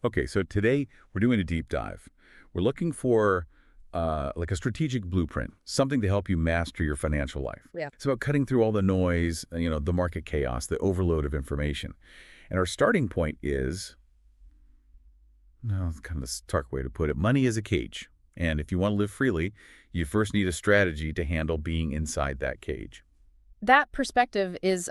Okay, so today we're doing a deep dive. We're looking for like a strategic blueprint, something to help you master your financial life. Yeah. It's about cutting through all the noise, the market chaos, the overload of information. And our starting point is, no, it's kind of a stark way to put it, money is a cage. And if you want to live freely, you first need a strategy to handle being inside that cage. That perspective is,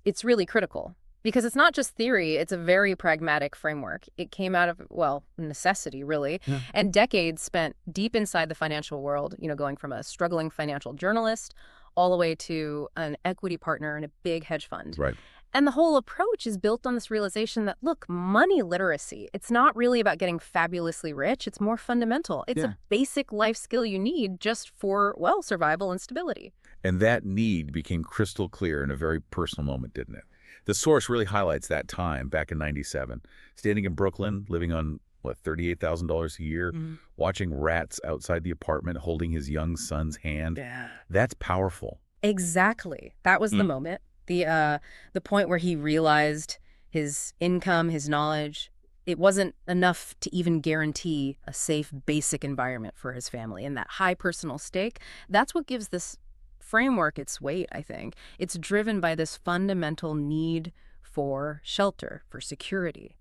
it's really critical because it's not just theory, it's a very pragmatic framework. It came out of, well, necessity, really, Yeah. and decades spent deep inside the financial world, going from a struggling financial journalist all the way to an equity partner in a big hedge fund. Right. And the whole approach is built on this realization that, look, money literacy, it's not really about getting fabulously rich. It's more fundamental. It's Yeah. a basic life skill you need just for, well, survival and stability. And that need became crystal clear in a very personal moment, didn't it? The source really highlights that time back in '97, standing in Brooklyn, living on, what, $38,000 a year, watching rats outside the apartment, holding his young son's hand. Yeah. That's powerful. Exactly. That was the moment. The point where he realized his income, his knowledge, it wasn't enough to even guarantee a safe, basic environment for his family. And that high personal stake, that's what gives this framework its weight, I think. It's driven by this fundamental need for shelter, for security,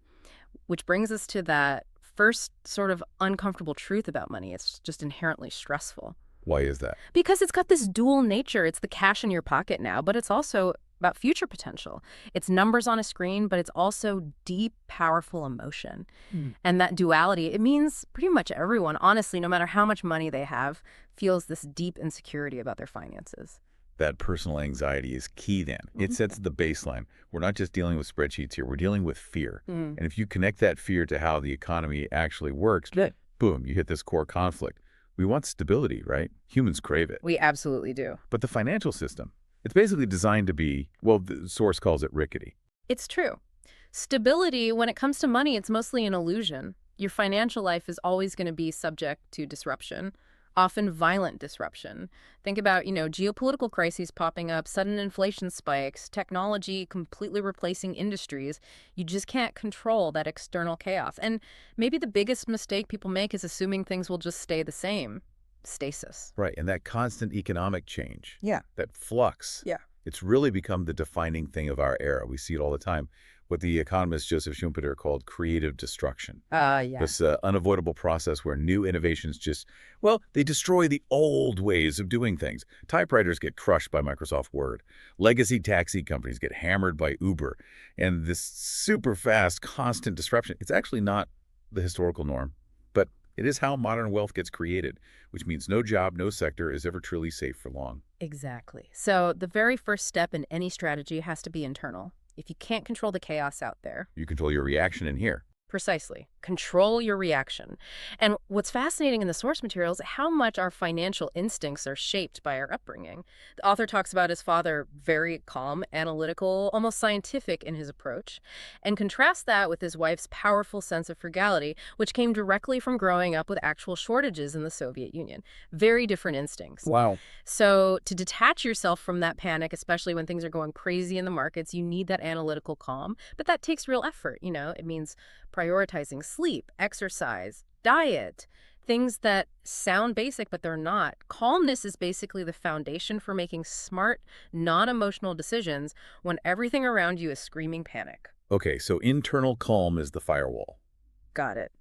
which brings us to that first sort of uncomfortable truth about money. It's just inherently stressful. Why is that? Because it's got this dual nature. It's the cash in your pocket now, but it's also about future potential. It's numbers on a screen, but it's also deep, powerful emotion. And that duality, it means pretty much everyone, honestly, no matter how much money they have, feels this deep insecurity about their finances. That personal anxiety is key then. It sets the baseline. We're not just dealing with spreadsheets here. We're dealing with fear. And if you connect that fear to how the economy actually works, boom, you hit this core conflict. We want stability, right? Humans crave it. We absolutely do. But the financial system, it's basically designed to be, well, the source calls it rickety. It's true. Stability, when it comes to money, it's mostly an illusion. Your financial life is always going to be subject to disruption, often violent disruption. Think about, geopolitical crises popping up, sudden inflation spikes, technology completely replacing industries. You just can't control that external chaos. And maybe the biggest mistake people make is assuming things will just stay the same. Stasis. Right, and that constant economic change. Yeah. That flux. Yeah. It's really become the defining thing of our era. We see it all the time. What the economist Joseph Schumpeter called creative destruction. Yeah. This unavoidable process where new innovations they destroy the old ways of doing things. Typewriters get crushed by Microsoft Word. Legacy taxi companies get hammered by Uber. And this super fast, constant disruption, it's actually not the historical norm, but it is how modern wealth gets created, which means no job, no sector is ever truly safe for long. Exactly. So the very first step in any strategy has to be internal. If you can't control the chaos out there. You control your reaction in here. Precisely. Control your reaction. And what's fascinating in the source material is how much our financial instincts are shaped by our upbringing. The author talks about his father very calm, analytical, almost scientific in his approach, and contrasts that with his wife's powerful sense of frugality, which came directly from growing up with actual shortages in the Soviet Union. Very different instincts. Wow. So to detach yourself from that panic, especially when things are going crazy in the markets, you need that analytical calm. But that takes real effort. It means prioritizing sleep, exercise, diet, things that sound basic, but they're not. Calmness is basically the foundation for making smart, non-emotional decisions when everything around you is screaming panic. Okay, so internal calm is the firewall. Got it.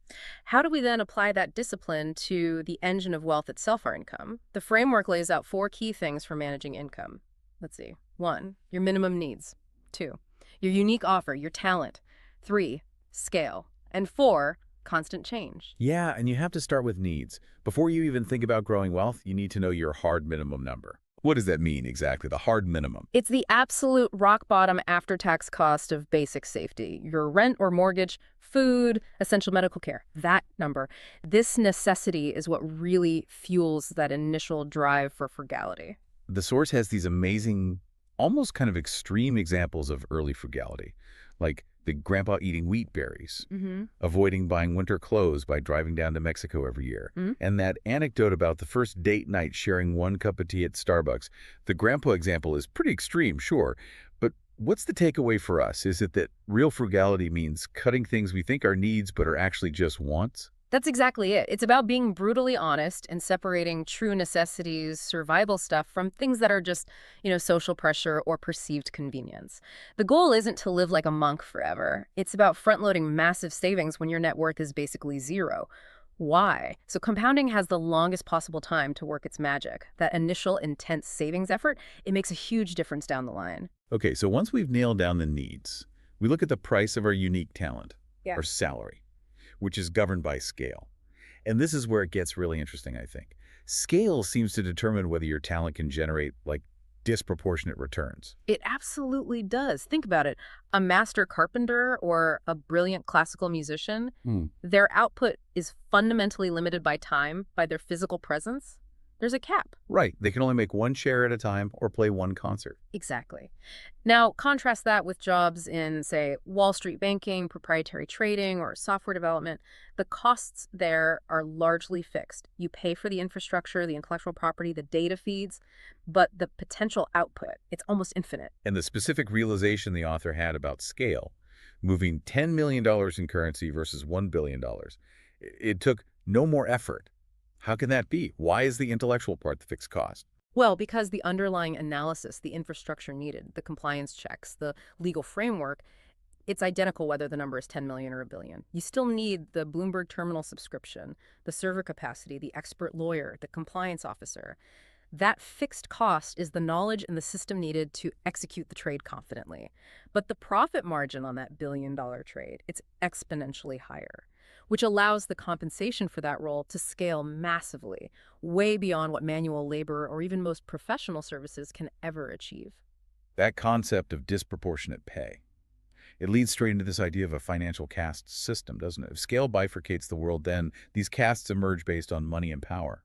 How do we then apply that discipline to the engine of wealth itself, our income? The framework lays out 4 key things for managing income. Let's see. 1, your minimum needs. 2, your unique offer, your talent. 3, scale. And 4, constant change. Yeah, and you have to start with needs. Before you even think about growing wealth, you need to know your hard minimum number. What does that mean exactly, the hard minimum? It's the absolute rock bottom after-tax cost of basic safety. Your rent or mortgage, food, essential medical care, that number. This necessity is what really fuels that initial drive for frugality. The source has these amazing, almost kind of extreme examples of early frugality, like the grandpa eating wheat berries, avoiding buying winter clothes by driving down to Mexico every year, and that anecdote about the first date night sharing 1 cup of tea at Starbucks. The grandpa example is pretty extreme, sure, but What's the takeaway for us? Is it that real frugality means cutting things we think are needs but are actually just wants? That's exactly it. It's about being brutally honest and separating true necessities, survival stuff from things that are just, social pressure or perceived convenience. The goal isn't to live like a monk forever. It's about front-loading massive savings when your net worth is basically zero. Why? So compounding has the longest possible time to work its magic. That initial intense savings effort, it makes a huge difference down the line. Okay, so once we've nailed down the needs, we look at the price of our unique talent, Yeah. our salary, which is governed by scale. And this is where it gets really interesting, I think. Scale seems to determine whether your talent can generate, like, disproportionate returns. It absolutely does. Think about it. A master carpenter or a brilliant classical musician, their output is fundamentally limited by time, by their physical presence. There's a cap. Right. They can only make one chair at a time or play one concert. Exactly. Now, contrast that with jobs in, say, Wall Street banking, proprietary trading, or software development. The costs there are largely fixed. You pay for the infrastructure, the intellectual property, the data feeds, but the potential output, it's almost infinite. And the specific realization the author had about scale, moving $10 million in currency versus $1 billion, it took no more effort. How can that be? Why is the intellectual part the fixed cost? Well, because the underlying analysis, the infrastructure needed, the compliance checks, the legal framework, it's identical whether the number is 10 million or a billion. You still need the Bloomberg terminal subscription, the server capacity, the expert lawyer, the compliance officer. That fixed cost is the knowledge and the system needed to execute the trade confidently. But the profit margin on that billion-dollar trade, it's exponentially higher, which allows the compensation for that role to scale massively, way beyond what manual labor or even most professional services can ever achieve. That concept of disproportionate pay. It leads straight into this idea of a financial caste system, doesn't it? If scale bifurcates the world, then these castes emerge based on money and power.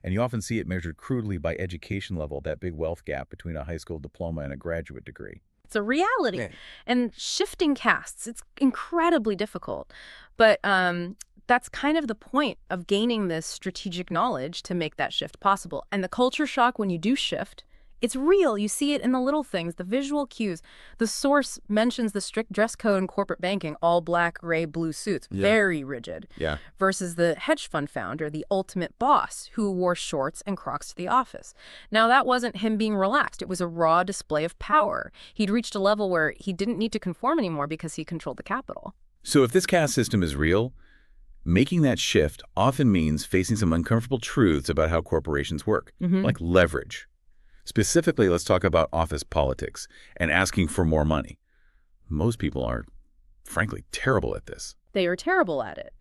And you often see it measured crudely by education level, that big wealth gap between a high school diploma and a graduate degree. It's a reality. Yeah. And shifting castes, it's incredibly difficult. But that's kind of the point of gaining this strategic knowledge to make that shift possible. And the culture shock when you do shift, it's real. You see it in the little things, the visual cues. The source mentions the strict dress code in corporate banking, all black, gray, blue suits, very rigid, Yeah. versus the hedge fund founder, the ultimate boss, who wore shorts and Crocs to the office. Now, that wasn't him being relaxed. It was a raw display of power. He'd reached a level where he didn't need to conform anymore because he controlled the capital. So if this caste system is real, making that shift often means facing some uncomfortable truths about how corporations work, like leverage. Specifically, let's talk about office politics and asking for more money. Most people are, frankly, terrible at this. They are terrible at it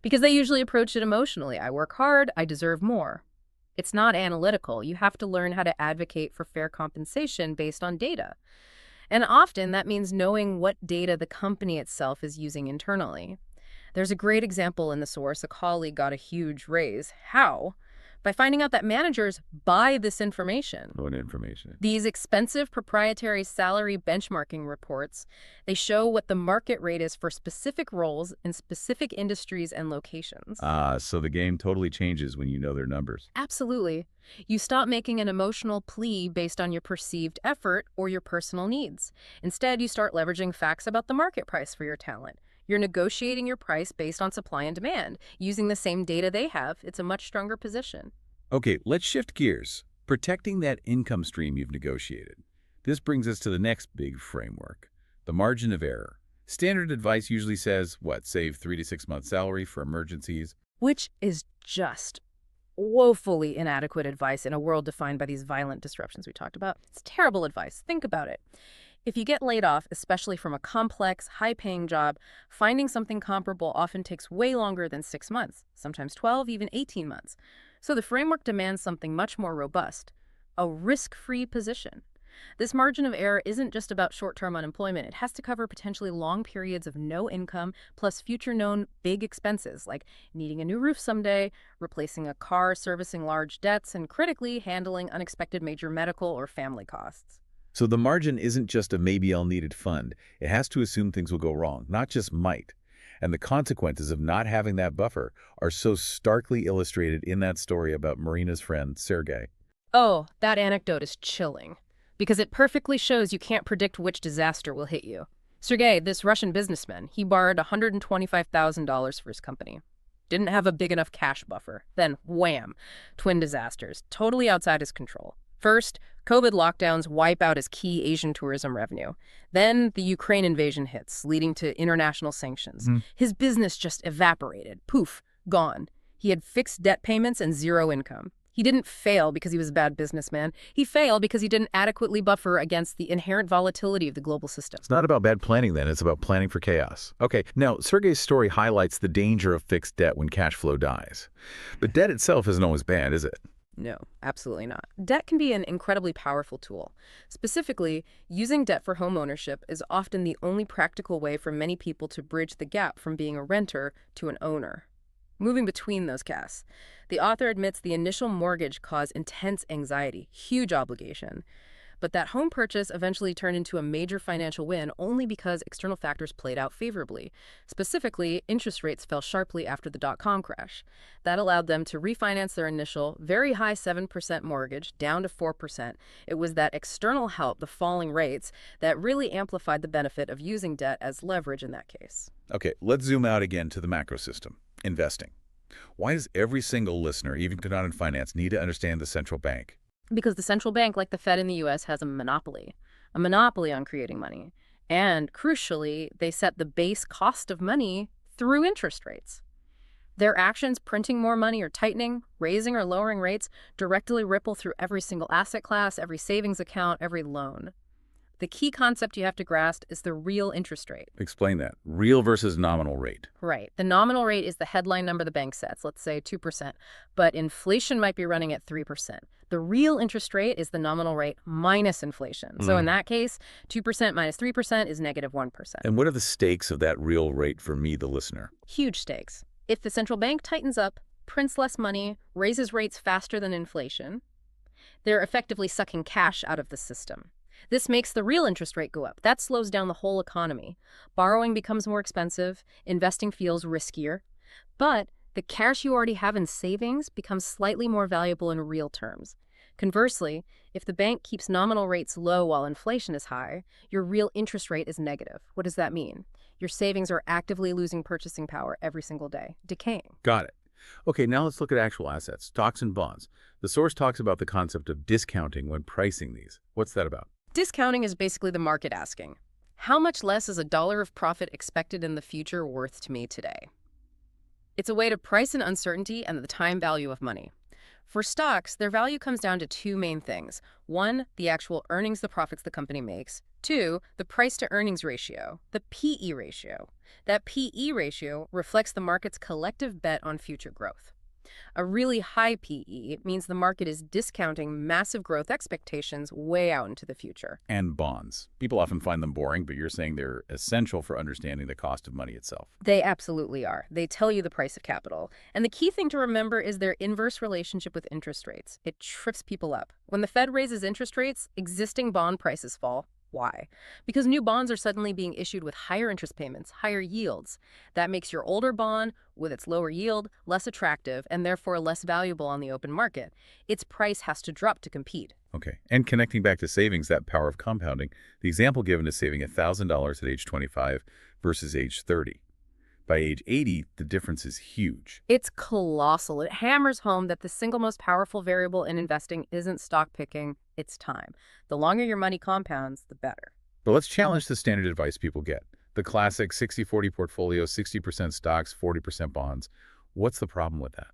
because they usually approach it emotionally. I work hard, I deserve more. It's not analytical. You have to learn how to advocate for fair compensation based on data. And often that means knowing what data the company itself is using internally. There's a great example in the source. A colleague got a huge raise. How? By finding out that managers buy this information. What information? These expensive proprietary salary benchmarking reports, they show what the market rate is for specific roles in specific industries and locations. So the game totally changes when you know their numbers. Absolutely. You stop making an emotional plea based on your perceived effort or your personal needs. Instead, you start leveraging facts about the market price for your talent. You're negotiating your price based on supply and demand. Using the same data they have, it's a much stronger position. Okay, let's shift gears. Protecting that income stream you've negotiated. This brings us to the next big framework, the margin of error. Standard advice usually says, save 3 to 6 months' salary for emergencies. Which is just woefully inadequate advice in a world defined by these violent disruptions we talked about. It's terrible advice. Think about it. If you get laid off, especially from a complex, high-paying job, finding something comparable often takes way longer than 6 months, sometimes 12, even 18 months. So the framework demands something much more robust, a risk-free position. This margin of error isn't just about short-term unemployment. It has to cover potentially long periods of no income, plus future known big expenses, like needing a new roof someday, replacing a car, servicing large debts, and critically, handling unexpected major medical or family costs. So the margin isn't just a maybe I'll needed fund. It has to assume things will go wrong, not just might. And the consequences of not having that buffer are so starkly illustrated in that story about Marina's friend, Sergey. Oh, that anecdote is chilling. because it perfectly shows you can't predict which disaster will hit you. Sergei, this Russian businessman, he borrowed $125,000 for his company. Didn't have a big enough cash buffer. Then, wham, twin disasters, totally outside his control. First, COVID lockdowns wipe out his key Asian tourism revenue. Then the Ukraine invasion hits, leading to international sanctions. His business just evaporated. Poof, gone. He had fixed debt payments and zero income. He didn't fail because he was a bad businessman. He failed because he didn't adequately buffer against the inherent volatility of the global system. It's not about bad planning then, it's about planning for chaos. Okay, now Sergey's story highlights the danger of fixed debt when cash flow dies. But debt itself isn't always bad, is it? No, absolutely not. Debt can be an incredibly powerful tool. Specifically, using debt for home ownership is often the only practical way for many people to bridge the gap from being a renter to an owner. Moving between those casts, the author admits the initial mortgage caused intense anxiety, huge obligation. But that home purchase eventually turned into a major financial win only because external factors played out favorably. Specifically, interest rates fell sharply after the dot-com crash. That allowed them to refinance their initial, very high 7% mortgage down to 4%. It was that external help, the falling rates, that really amplified the benefit of using debt as leverage in that case. Okay, let's zoom out again to the macro system, investing. Why does every single listener, even not in finance, need to understand the central bank? Because the central bank, like the Fed in the U.S., has a monopoly on creating money. And crucially, they set the base cost of money through interest rates. Their actions printing more money or tightening, raising or lowering rates, directly ripple through every single asset class, every savings account, every loan. The key concept you have to grasp is the real interest rate. Explain that. Real versus nominal rate. Right. The nominal rate is the headline number the bank sets, let's say 2%, but inflation might be running at 3%. The real interest rate is the nominal rate minus inflation. So in that case, 2% minus 3% is negative 1%. And what are the stakes of that real rate for me, the listener? Huge stakes. If the central bank tightens up, prints less money, raises rates faster than inflation, they're effectively sucking cash out of the system. This makes the real interest rate go up. That slows down the whole economy. Borrowing becomes more expensive, investing feels riskier, but the cash you already have in savings becomes slightly more valuable in real terms. Conversely, if the bank keeps nominal rates low while inflation is high, your real interest rate is negative. What does that mean? Your savings are actively losing purchasing power every single day, decaying. Got it. Okay, now let's look at actual assets, stocks and bonds. The source talks about the concept of discounting when pricing these. What's that about? Discounting is basically the market asking, how much less is a dollar of profit expected in the future worth to me today? It's a way to price in uncertainty and the time value of money. For stocks, their value comes down to two main things. One, the actual earnings the profits the company makes. Two, the price-to-earnings ratio, the PE ratio. That PE ratio reflects the market's collective bet on future growth. A really high PE means the market is discounting massive growth expectations way out into the future. And bonds. People often find them boring, but you're saying they're essential for understanding the cost of money itself. They absolutely are. They tell you the price of capital. And the key thing to remember is their inverse relationship with interest rates. It trips people up. When the Fed raises interest rates, existing bond prices fall. Why? Because new bonds are suddenly being issued with higher interest payments, higher yields. That makes your older bond, with its lower yield, less attractive and therefore less valuable on the open market. Its price has to drop to compete. Okay, and connecting back to savings, that power of compounding, the example given is saving $1,000 at age 25 versus age 30. By age 80, the difference is huge. It's colossal. It hammers home that the single most powerful variable in investing isn't stock picking, it's time. The longer your money compounds, the better. But let's challenge the standard advice people get. The classic 60-40 portfolio, 60% stocks, 40% bonds. What's the problem with that?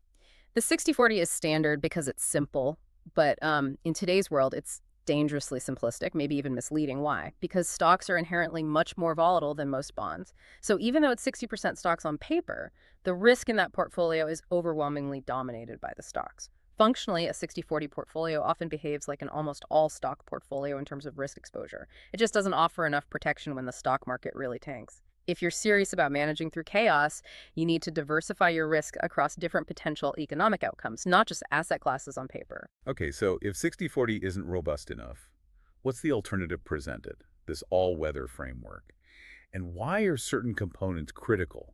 The 60-40 is standard because it's simple, but in today's world, it's dangerously simplistic, maybe even misleading. Why? Because stocks are inherently much more volatile than most bonds. So even though it's 60% stocks on paper, the risk in that portfolio is overwhelmingly dominated by the stocks. Functionally, a 60-40 portfolio often behaves like an almost all-stock portfolio in terms of risk exposure. It just doesn't offer enough protection when the stock market really tanks. If you're serious about managing through chaos, you need to diversify your risk across different potential economic outcomes, not just asset classes on paper. Okay, so if 60-40 isn't robust enough, what's the alternative presented, this all-weather framework? And why are certain components critical?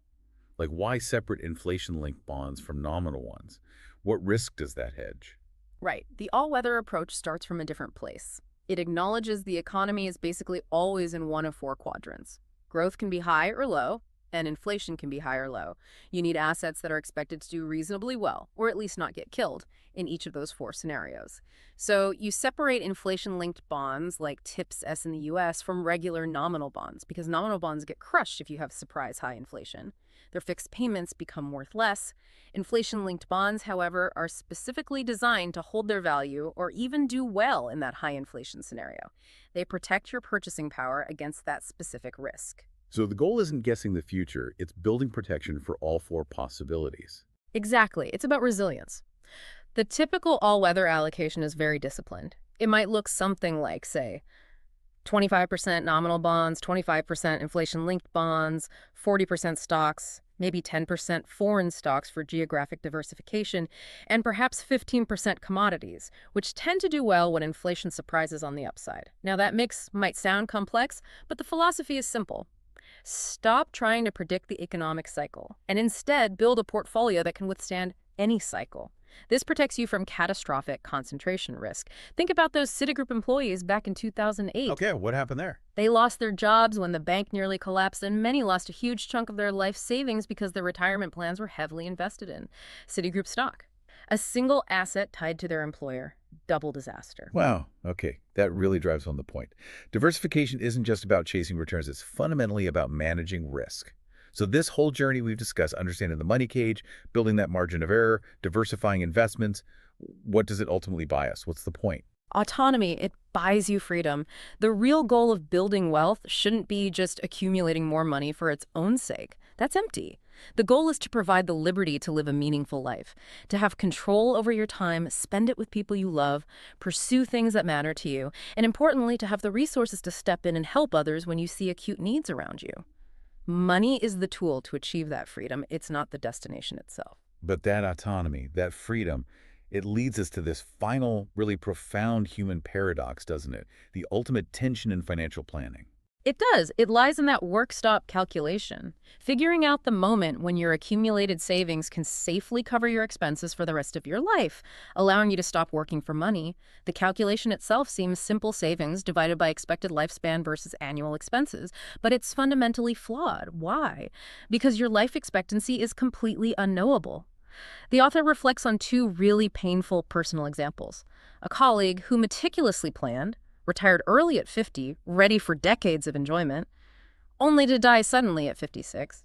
Like why separate inflation-linked bonds from nominal ones? What risk does that hedge? Right. The all-weather approach starts from a different place. It acknowledges the economy is basically always in one of four quadrants. Growth can be high or low, and inflation can be high or low. You need assets that are expected to do reasonably well, or at least not get killed, in each of those four scenarios. So you separate inflation-linked bonds, like TIPS S in the US, from regular nominal bonds, because nominal bonds get crushed if you have surprise high inflation. Their fixed payments become worth less. Inflation-linked bonds, however, are specifically designed to hold their value or even do well in that high inflation scenario. They protect your purchasing power against that specific risk. So the goal isn't guessing the future, it's building protection for all four possibilities. Exactly. It's about resilience. The typical all-weather allocation is very disciplined. It might look something like, say, 25% nominal bonds, 25% inflation-linked bonds, 40% stocks, maybe 10% foreign stocks for geographic diversification, and perhaps 15% commodities, which tend to do well when inflation surprises on the upside. Now, that mix might sound complex, but the philosophy is simple. Stop trying to predict the economic cycle and instead build a portfolio that can withstand any cycle. This protects you from catastrophic concentration risk. Think about those Citigroup employees back in 2008. Okay, what happened there? They lost their jobs when the bank nearly collapsed, and many lost a huge chunk of their life savings because their retirement plans were heavily invested in Citigroup stock. A single asset tied to their employer. Double disaster. Wow, okay, that really drives home the point. Diversification isn't just about chasing returns, it's fundamentally about managing risk. So this whole journey we've discussed, understanding the money cage, building that margin of error, diversifying investments, what does it ultimately buy us? What's the point? Autonomy, it buys you freedom. The real goal of building wealth shouldn't be just accumulating more money for its own sake. That's empty. The goal is to provide the liberty to live a meaningful life, to have control over your time, spend it with people you love, pursue things that matter to you, and importantly, to have the resources to step in and help others when you see acute needs around you. Money is the tool to achieve that freedom. It's not the destination itself. But that autonomy, that freedom, it leads us to this final, really profound human paradox, doesn't it? The ultimate tension in financial planning. It does. It lies in that work-stop calculation. Figuring out the moment when your accumulated savings can safely cover your expenses for the rest of your life, allowing you to stop working for money. The calculation itself seems simple: savings divided by expected lifespan versus annual expenses, but it's fundamentally flawed. Why? Because your life expectancy is completely unknowable. The author reflects on two really painful personal examples. A colleague who meticulously planned, retired early at 50, ready for decades of enjoyment, only to die suddenly at 56.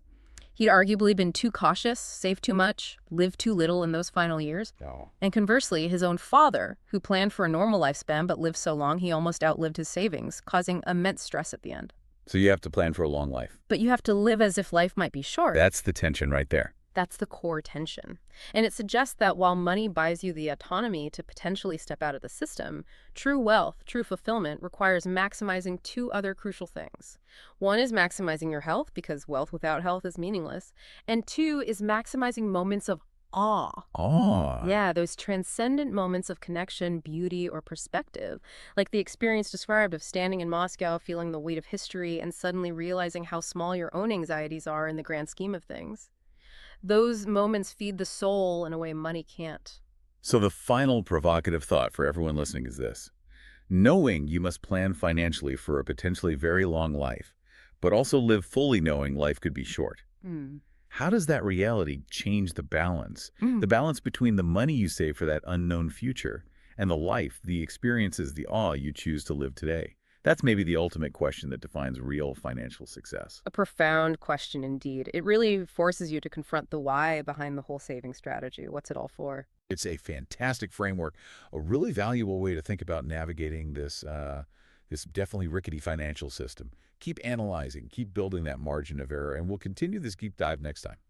He'd arguably been too cautious, saved too much, lived too little in those final years. Oh. And conversely, his own father, who planned for a normal lifespan but lived so long he almost outlived his savings, causing immense stress at the end. So you have to plan for a long life. But you have to live as if life might be short. That's the tension right there. That's the core tension. And it suggests that while money buys you the autonomy to potentially step out of the system, true wealth, true fulfillment requires maximizing two other crucial things. One is maximizing your health, because wealth without health is meaningless. And two is maximizing moments of awe. Awe. Yeah, those transcendent moments of connection, beauty, or perspective, like the experience described of standing in Moscow, feeling the weight of history, and suddenly realizing how small your own anxieties are in the grand scheme of things. Those moments feed the soul in a way money can't. So the final provocative thought for everyone listening is this. Knowing you must plan financially for a potentially very long life, but also live fully knowing life could be short. How does that reality change the balance? The balance between the money you save for that unknown future and the life, the experiences, the awe you choose to live today? That's maybe the ultimate question that defines real financial success. A profound question indeed. It really forces you to confront the why behind the whole saving strategy. What's it all for? It's a fantastic framework, a really valuable way to think about navigating this definitely rickety financial system. Keep analyzing, keep building that margin of error, and we'll continue this deep dive next time.